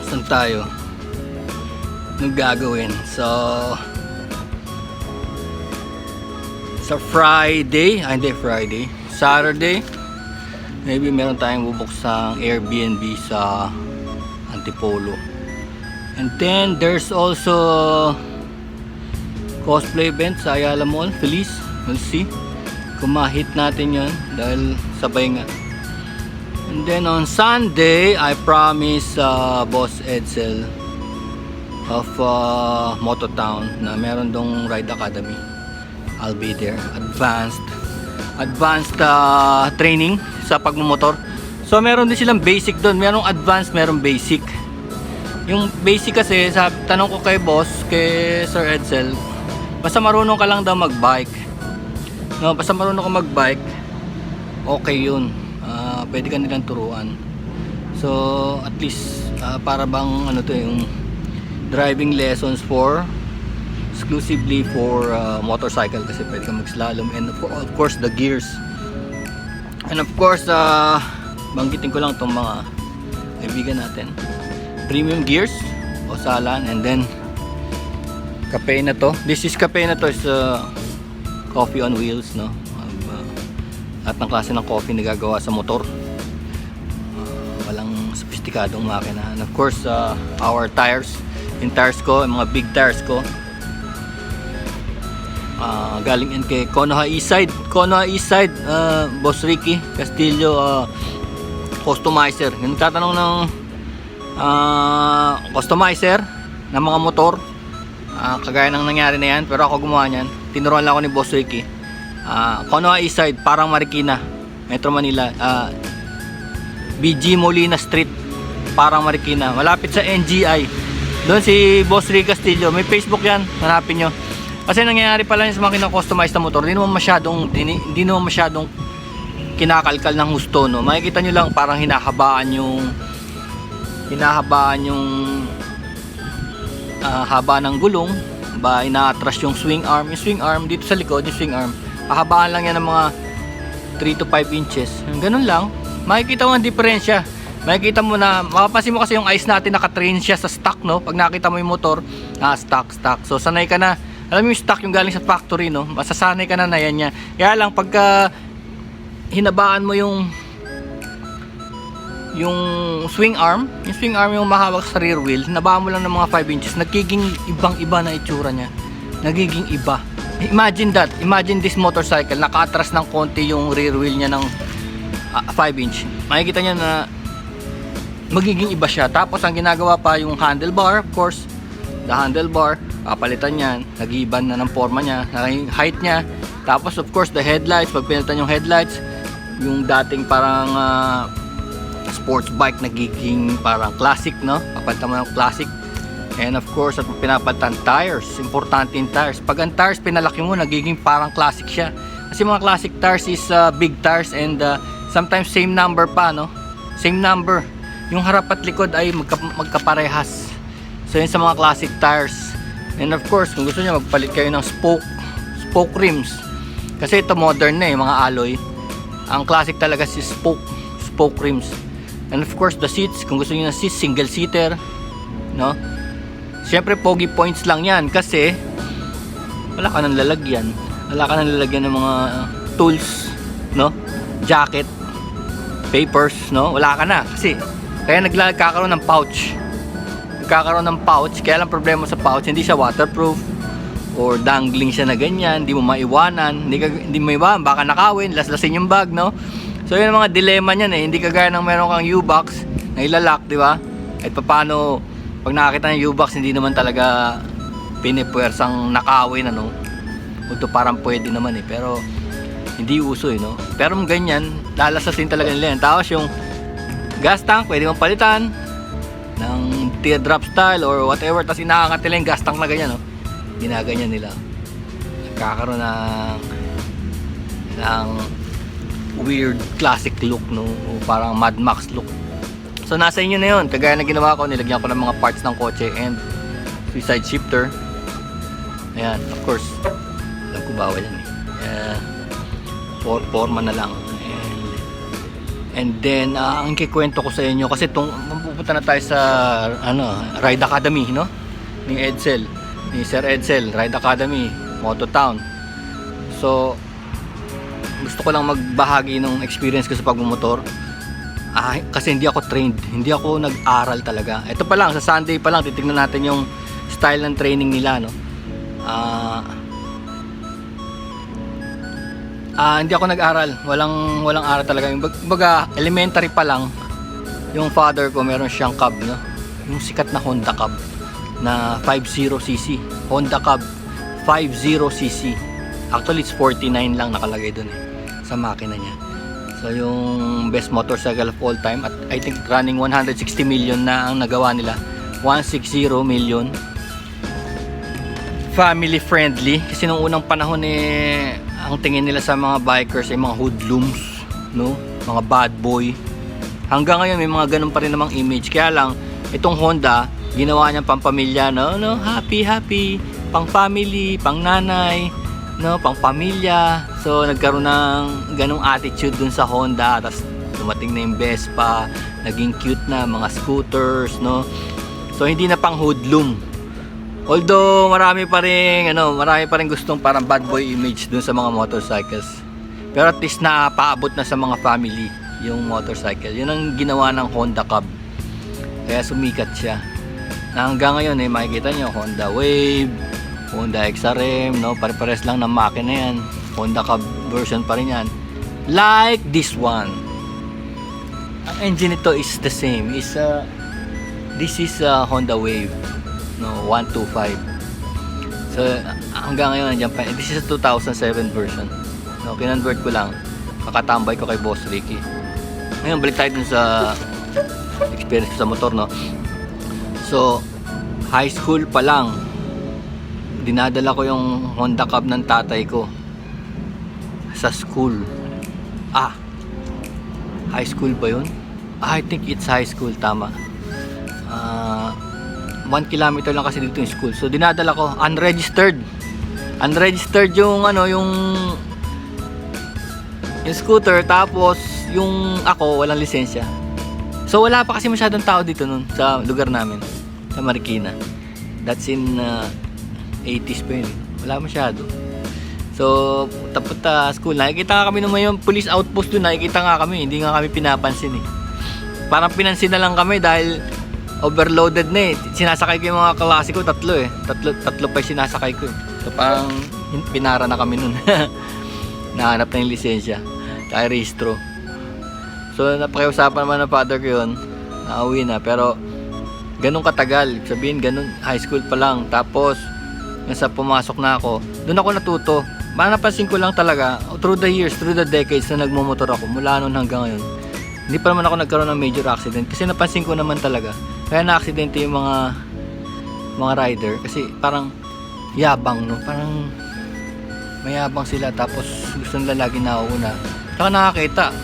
Saan tayo? Anong gagawin? So sa Friday, hindi Friday, Saturday, maybe meron tayong bubuksang Airbnb sa Antipolo. And then there's also cosplay event sa Ayala Mall, Feliz. We'll see kung ma-hit natin yun dahil sabay nga. And then on Sunday, I promise Boss Edsel of Mototown na meron dong Ride Academy. I'll be there. Advanced training sa pagmumotor. So meron din silang basic doon. Merong advanced, merong basic. Yung basic kasi, sa tanong ko kay boss, kay Sir Edsel, basta marunong ka lang daw magbike. No, basta marunong ka magbike, okay yun. Pwede ka nilang turuan. So at least para bang ano to, yung driving lessons for exclusively for motorcycle, kasi pwede ka mag-slalom, and of course the gears. And of course banggitin ko lang itong mga kaibigan natin, premium gears o Salan, and then Cafe na to. This is Cafe na to is coffee on wheels, no? Lahat ng klase ng coffee na gagawa sa motor. Walang sophisticadong makina. And of course our tires, yung tires ko, yung mga big tires ko, galing yan kay Konoha Eastside. Boss Ricky Castillo, customizer. Yung tatanong ng customizer ng mga motor, kagaya ng nangyari na yan, pero ako gumawa niyan. Tinuruan lang ako ni Boss Ricky. Konoha Eastside, parang Marikina, Metro Manila, BG Molina Street, parang Marikina, malapit sa NGI. Doon si Boss Ricky Castillo, may Facebook yan, hanapin nyo. Kasi nangyayari pala yun sa mga kina-customize na motor, hindi naman masyadong kinakalkal ng husto, no? Makikita nyo lang parang hinahabaan yung haba ng gulong, ba ina-atras yung swing arm dito sa likod, yung swing arm pahabaan lang yan ng mga 3 to 5 inches, ganun lang. Makikita mo ang diferensya, makikita mo na, mapapansin mo kasi yung eyes natin nakatrain siya sa stock, no? Pag nakita mo yung motor, stock, so sanay ka na, alam mo yung stock yung galing sa factory, no? Masasanay ka na yan niya. Kaya lang pagka hinabaan mo yung swing arm yung mahawak sa rear wheel, hinabaan mo lang ng mga 5 inches, nagiging ibang-iba na itsura niya, nagiging iba. Imagine this motorcycle, naka-atras ng konti yung rear wheel niya ng 5 inch. Makikita niya na magiging iba siya. Tapos ang ginagawa pa yung handlebar, of course, the handlebar, papalitan yan, nag-iiban na ng forma niya, height niya. Tapos of course the headlights, pag pinalitan yung headlights, yung dating parang sports bike nagiging parang classic, no? Papalitan mo ng classic. And of course, at pinapalitan tires, importante yung tires. Pag ang tires pinalaki mo, nagiging parang classic siya. Kasi mga classic tires is big tires, and sometimes same number pa, no? Same number. Yung harap at likod ay magkaparehas. So yun sa mga classic tires. And of course, kung gusto niyo magpalit kayo ng spoke rims. Kasi ito modern na, yung mga alloy. Ang classic talaga si spoke rims. And of course, the seats, kung gusto niyo ng seats, single seater, no? Siyempre pogi points lang yan kasi wala ka nang lalagyan ng mga tools, no? Jacket, papers, no? Wala ka na kasi kaya nagkakaroon ng pouch. Kaya lang problema sa pouch, hindi siya waterproof or dangling siya na ganyan, hindi mo maiwanan, hindi mo maiwanan, baka nakawin, laslasin yung bag, no? So yun ang mga dilemma niyan eh. Hindi kagaya ng meron kang U-box na ilalak, di ba? At paano pag nakakita ng U-box, hindi naman talaga pinipuwersang nakawin, ano? Ito parang pwede naman eh, pero hindi uso eh, no? Pero ganyan, lalasasin talaga nila yan. Tapos yung gas tank, pwede mong palitan ng teardrop style or whatever. Tapos inaangat nila yung gas tank na ganyan, no? Ginaganyan nila. Nagkakaroon ng weird classic look, no? O parang Mad Max look. So nasa inyo na yun. Kagaya na ginawa ko, nilagyan ko ng mga parts ng kotse and suicide shifter. Ayan, of course, alam ko bawal yan eh. Forma na lang. And then ang kikwento ko sa inyo, kasi pupunta na tayo sa Ride Academy, no? Ni Edsel, ni Sir Edsel, Ride Academy, Mototown. So gusto ko lang magbahagi ng experience ko sa pagmumotor. Kasi hindi ako trained, hindi ako nag-aral talaga. Ito pa lang, sa Sunday pa lang titingnan natin yung style ng training nila, no? Hindi ako nag-aral, walang aral talaga. Baga elementary pa lang, yung father ko meron siyang cab, no? Yung sikat na Honda cab na 50cc, Honda cab 50cc. Actually it's 49 lang nakalagay dun sa makina niya. So yung best motorcycle of all time, at I think running 160 million na ang nagawa nila. 160 million. Family friendly kasi nung unang panahon ang tingin nila sa mga bikers ay mga hoodlums, no? Mga bad boy. Hanggang ngayon may mga ganun pa rin namang image. Kaya lang itong Honda ginawa niya pampamilya, no? Happy, pang family, pang nanay, no, pang pamilya. So nagkaroon ng ganung attitude dun sa Honda. Tapos dumating na yung Vespa, naging cute na mga scooters, no. So hindi na pang hoodlum. Although marami pa rin gustong parang bad boy image dun sa mga motorcycles. Pero at least paabot na sa mga family yung motorcycle. Yun ang ginawa ng Honda Cub. Kaya sumikat siya. Na hanggang ngayon makikita nyo Honda Wave, Honda XRM, no? Pare-pares lang ng makina yan. Honda Cub version pa rin yan. Like this one. Ang engine nito is the same. This is a Honda Wave, no, 125. So hanggang ngayon nandiyan pa. This is a 2007 version. No, kinonvert ko lang. Kakatambay ko kay Boss Ricky. Ngayon balik tayo dun sa experience ko sa motor, no. So high school pa lang dinadala ko yung Honda Cub ng tatay ko sa school. High school ba yun? I think it's high school, tama. 1 kilometer lang kasi dito yung school. So dinadala ko unregistered yung yung scooter, tapos yung ako walang lisensya. So wala pa kasi masyadong tao dito nun sa lugar namin sa Marikina. That's in 80s pa yun. Wala masyado. So punta school, nakikita kami naman yung police outpost doon, nakikita nga kami, hindi nga kami pinapansin parang pinansin na lang kami dahil overloaded na sinasakay ko yung mga klase ko, tatlo pa yung sinasakay ko So parang pinara na kami nun. Nahanap na yung lisensya kaya rehistro. So napakiusapan naman ng father ko yun, nauwi na, pero ganun katagal, sabihin ganun, high school pa lang. Tapos nasa pumasok na ako, doon ako natuto. Napansin ko lang talaga through the years, through the decades na nagmumotor ako, mula noon hanggang ngayon, hindi pa naman ako nagkaroon ng major accident. Kasi napansin ko naman talaga, kaya na-aksidente yung mga rider kasi parang yabang, no? Parang mayabang sila, tapos gusto nila lagi nauuna. Saka nakakita,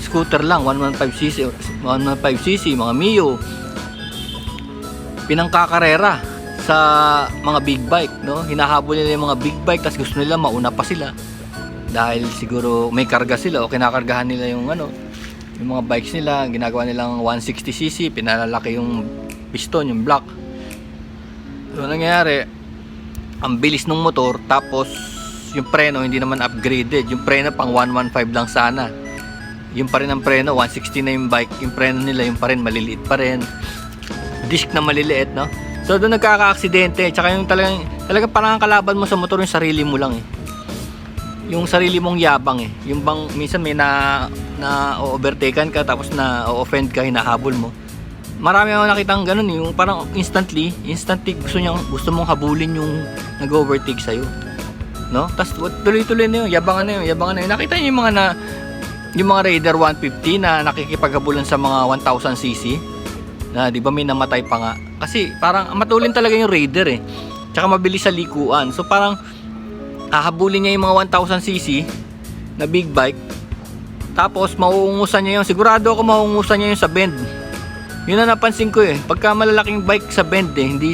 scooter lang, 115cc, mga Mio, pinangkakarera sa mga big bike, no? Hinahabol nila yung mga big bike, tapos gusto nila mauna pa sila dahil siguro may karga sila o kinakargahan nila yung yung mga bikes nila. Ginagawa nilang 160cc, pinalalaki yung piston, yung block. So nangyayari, ang bilis ng motor, tapos yung preno hindi naman upgraded. Yung preno pang 115 lang sana, yung pa rin ang preno 160 na yung bike, yung preno nila yung pa rin maliliit pa rin, disc na maliliit, no? So doon nagkaka-aksidente. Tsaka yung talagang parang ang kalaban mo sa motor yung sarili mo lang yung sarili mong yabang yung bang minsan may na overtaken ka, tapos na offend ka, hinahabol mo. Marami akong nakitang ganun yung parang instantly gusto mong habulin yung nag-overtake sa'yo, no? Tapos tuloy-tuloy na yabangan na yun. Nakita niyo yung mga Raider 150 na nakikipaghabulan sa mga 1000cc na di ba may namatay pa nga kasi parang matulin talaga yung Raider tsaka mabilis sa likuan. So parang hahabulin niya yung mga 1000cc na big bike, tapos mauungusan niya sigurado ako mauungusan niya yung sa bend. Yun na napansin ko pagka malalaking bike sa bend hindi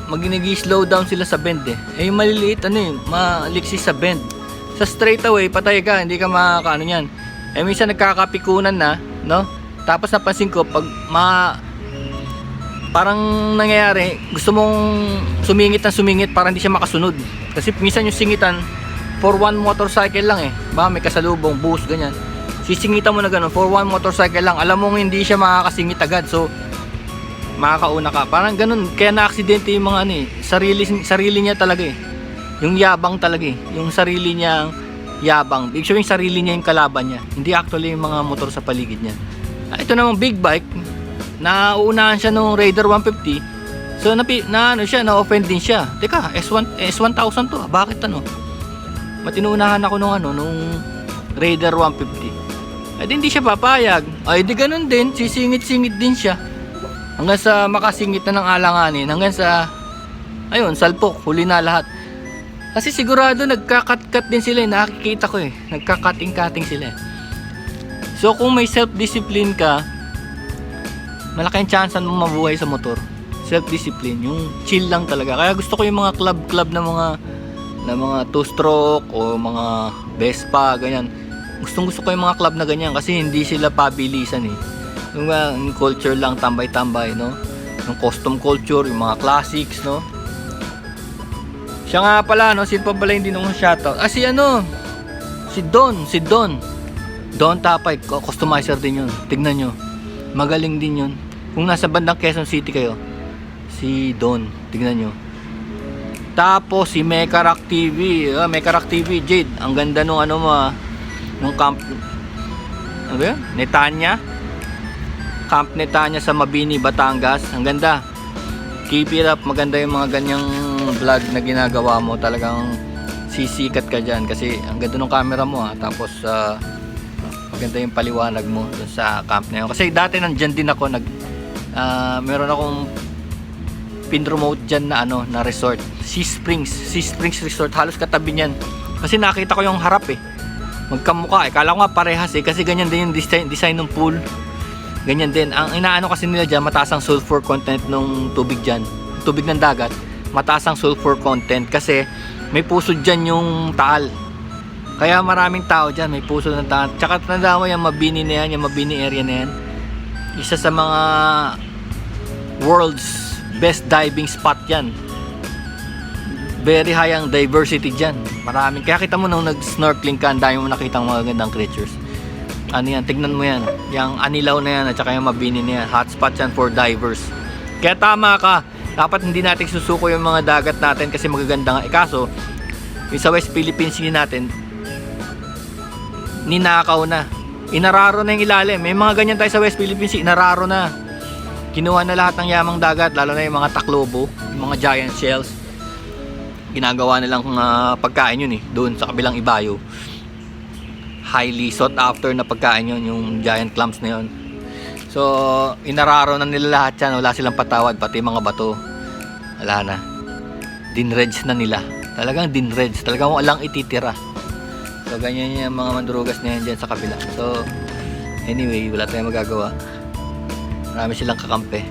mag-slow down sila sa bend yung maliliit maliksi sa bend. Sa straightaway patay ka, hindi ka makakaano niyan. Minsan nagkakapikunan na, no? Tapos napansin ko, pag parang nangyayari, gusto mong sumingit para hindi siya makasunod. Kasi minsan yung singitan, for one motorcycle lang eh. Baka may kasalubong, bus, ganyan. Sisingitan mo na ganun, for one motorcycle lang. Alam mong hindi siya makakasingit agad. So, makakauna ka. Parang ganun. Kaya na-aksidente yung mga sarili niya talaga eh. Yung yabang talaga eh. Yung sarili niyang yabang. Ibig sabihin, sarili niya yung kalaban niya. Hindi actually yung mga motor sa paligid niya. Ito namang big bike, nauunahan siya nung Raider 150. So na-offend din siya. Teka, S1000 to. Bakit ano? Matinunahan ako nung Raider 150. Hindi siya papayag. Di ganun din, sisingit-singit din siya. Hanggang sa makasingit na ng alanganin, hanggang sa ayun, salpok, huli na lahat. Kasi sigurado nagka-cut din sila, nakikita ko eh. Nagka-cutting sila. So kung may self-discipline ka, malaking chance mo mabuhay sa motor. Self-discipline, yung chill lang talaga. Kaya gusto ko yung mga club na mga two-stroke o mga Vespa, ganyan. Gusto ko yung mga club na ganyan kasi hindi sila pabilisan eh. Yung culture lang, tambay-tambay, no? Yung custom culture, yung mga classics, no? Siya nga pala, no? Sino pa pala hindi nung shoutout? Si Don Tapay, customizer din yun. Tignan nyo. Magaling din yun. Kung nasa bandang Quezon City kayo, si Don, tignan nyo. Tapos si Mekarak TV, Mekarak TV, Jade, ang ganda nung nung camp, ano ba yun? Camp Netanya sa Mabini, Batangas. Ang ganda. Keep it up, maganda yung mga ganyang vlog na ginagawa mo. Talagang sisikat ka dyan kasi ang ganda ng camera mo Tapos maganda yung paliwanag mo dun sa camp na yun. Kasi dati nandyan din ako, meron akong pin-promote dyan na resort. Sea Springs Resort. Halos katabi niyan. Kasi nakita ko yung harap eh. Magkamukha eh. Kala ko nga parehas eh. Kasi ganyan din yung design ng pool. Ganyan din. Ang inaano kasi nila dyan, mataas ang sulfur content ng tubig dyan. Tubig ng dagat. Mataas ang sulfur content. Kasi may puso dyan yung Taal. Kaya maraming tao dyan, may puso ng taal. Tsaka tandaan mo yung Mabini na yan, yung Mabini area na yan. Isa sa mga world's best diving spot yan. Very high ang diversity dyan. Maraming. Kaya kita mo nung nag-snorkeling ka, ang dami mo nakitang mga gandang creatures. Tignan mo yan. Yung Anilaw na yan at saka yung Mabini na yan. Hotspot yan for divers. Kaya tama ka. Dapat hindi natin susuko yung mga dagat natin kasi magaganda nga. Kaso, yung sa West Philippines Sea natin, ninakaw na. Inararo na yung ilalim. May mga ganyan tayo sa West Philippines Sea, inararo na. Kinuha na lahat ng yamang dagat, lalo na yung mga taklobo, yung mga giant shells. Ginagawa nilang pagkain yun eh, doon sa kabilang ibayo. Highly sought after na pagkain yun, yung giant clams na yun. So, inararo na nila lahat yan, wala silang patawad, pati mga bato. Wala na. Dinredge na nila. Talagang dinredge, talagang walang ititira. So ganyan yung mga mandrugas na yan dyan sa kabila. So anyway, wala tayong magagawa. Marami silang kakampi.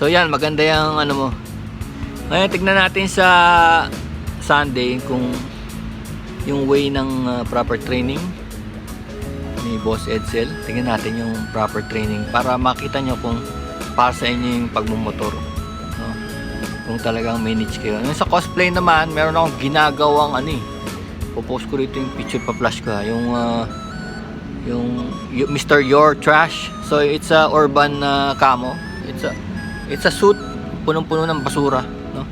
So yan, maganda yung mo. Ngayon tignan natin sa Sunday kung yung way ng proper training ni Boss Edsel. Tignan natin yung proper training para makita nyo kung para sa inyo yung pagmumotor. Kung talagang manage kayo. Sa cosplay naman, meron akong ginagawang popost ko rito yung picture pa-flash ko yung Mr. Your Trash. So it's a urban camo. It's a suit punong-puno ng basura, no?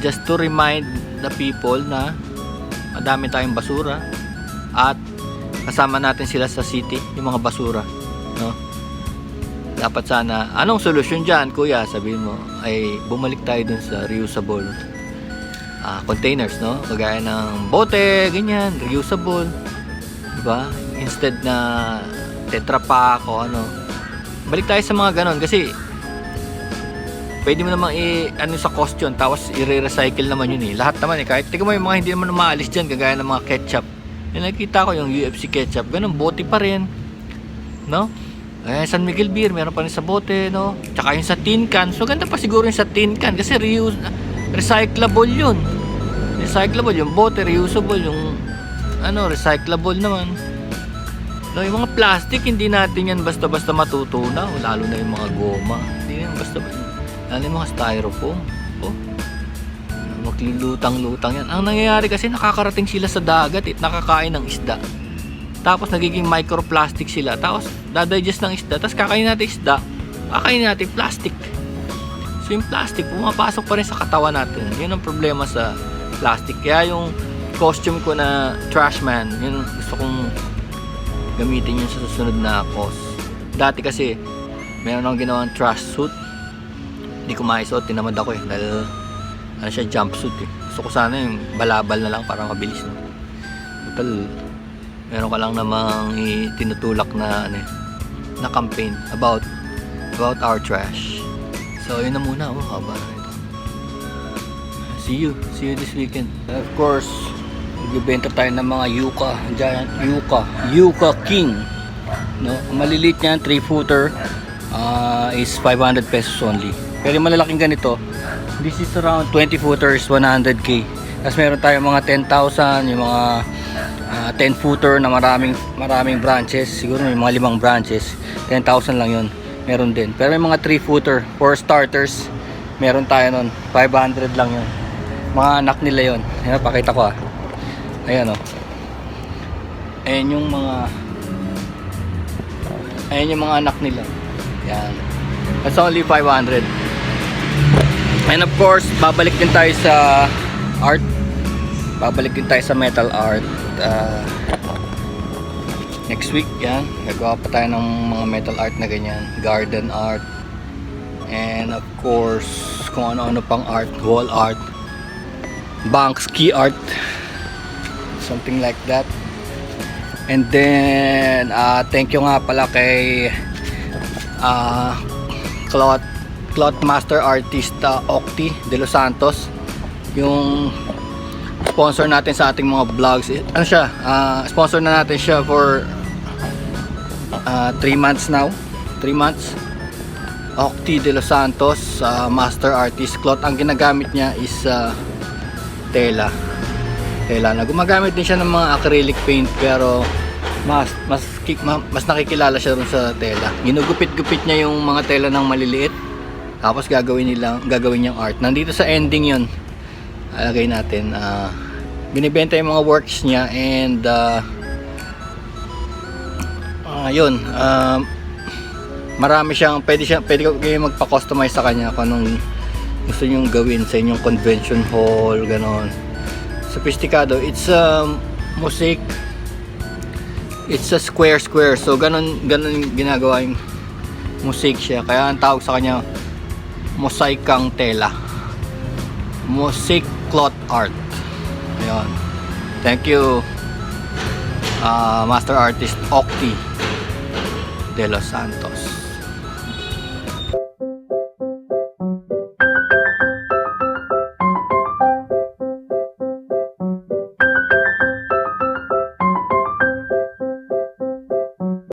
Just to remind the people na madami tayong basura at kasama natin sila sa city, yung mga basura, no? Dapat sana, anong solusyon dyan kuya, sabihin mo, ay bumalik tayo dun sa reusable containers, no? Kagaya ng bote, ganyan, reusable, diba? Instead na Tetra Pak o balik tayo sa mga ganon kasi pwede mo namang sa cost yun, tapos i-recycle naman yun lahat naman kahit tingnan mo yung mga hindi naman maalis dyan, kagaya ng mga ketchup, yung nakita ko yung UFC ketchup, ganun, bote pa rin, no? San Miguel Beer, meron pa rin sa bote, no? Tsaka yung sa tin can. So ganda pa siguro yung sa tin can kasi recyclable yun. Recyclable yung bote, reusable yung recyclable naman. No, yung mga plastic, hindi natin yan basta-basta matutunaw. Lalo na yung mga goma. Hindi yan basta-basta. Lalo yung mga styrofoam. Oh. Maglulutang-lutang yan. Ang nangyayari kasi nakakarating sila sa dagat at nakakain ng isda. Tapos nagiging microplastic sila. Tapos dadigest ng isda. Tapos kakain natin isda. Kakain natin plastic. So yung plastic, pumapasok pa rin sa katawan natin. Yun ang problema sa plastic. Kaya yung costume ko na trash man, yun gusto kong gamitin yun sa susunod na course. Dati kasi meron akong ginawang trash suit. Hindi ko maisuot, tinamad ako eh. Dahil ano siya, jumpsuit eh. Gusto ko sana yung balabal na lang para mabilis, no? Total, meron ka lang namang tinutulak na ano, na campaign about our trash. So yun na muna. Oh, haba na ito. See you this weekend. And of course, magbibenta tayo ng mga yuca, giant yuca king, no? Ang maliliit niyan, 3-footer, is 500 pesos only. Pero yung malalaking ganito, this is around 20 footers, 100k. Tapos meron tayong mga 10,000, yung mga 10 footer na maraming branches. Siguro may mga 5 branches, 10,000 lang yun, meron din. Pero yung mga 3 footer for starters, meron tayo nun, 500 lang yun. Mga anak nila yun. Yan, pakita ko ayan, oh. Ayan yung mga anak nila. Yan. That's only 500. And of course, babalik din tayo sa art. Babalik din tayo sa metal art. Next week, yan. Gagawa pa tayo ng mga metal art na ganyan. Garden art. And of course, kung ano-ano pang art. Wall art. Banks, key art. Something like that. And then thank you nga pala kay cloth master artist Octi de los Santos, yung sponsor natin sa ating mga vlogs. Ano siya, sponsor na natin siya for 3 months now. 3 months. Octi de los Santos, master artist cloth. Ang ginagamit niya is tela na gumagamit din siya ng mga acrylic paint, pero mas nakikilala siya rin sa tela. Ginugupit-gupit niya yung mga tela ng maliliit, tapos gagawin niyang art. Nandito sa ending yun, alagay natin. Binibenta yung mga works niya, and yun, marami siyang pwede kayo magpa-customize sa kanya kung anong gusto niyong gawin sa inyong convention hall, ganon. Sophisticado. It's a mosaic. It's a square. So ganon ginagawa yung mosaic siya. Kaya ang tawag sa kanya mosaikang tela. Mosaic cloth art. Ayun. Thank you, master artist Octi de los Santos.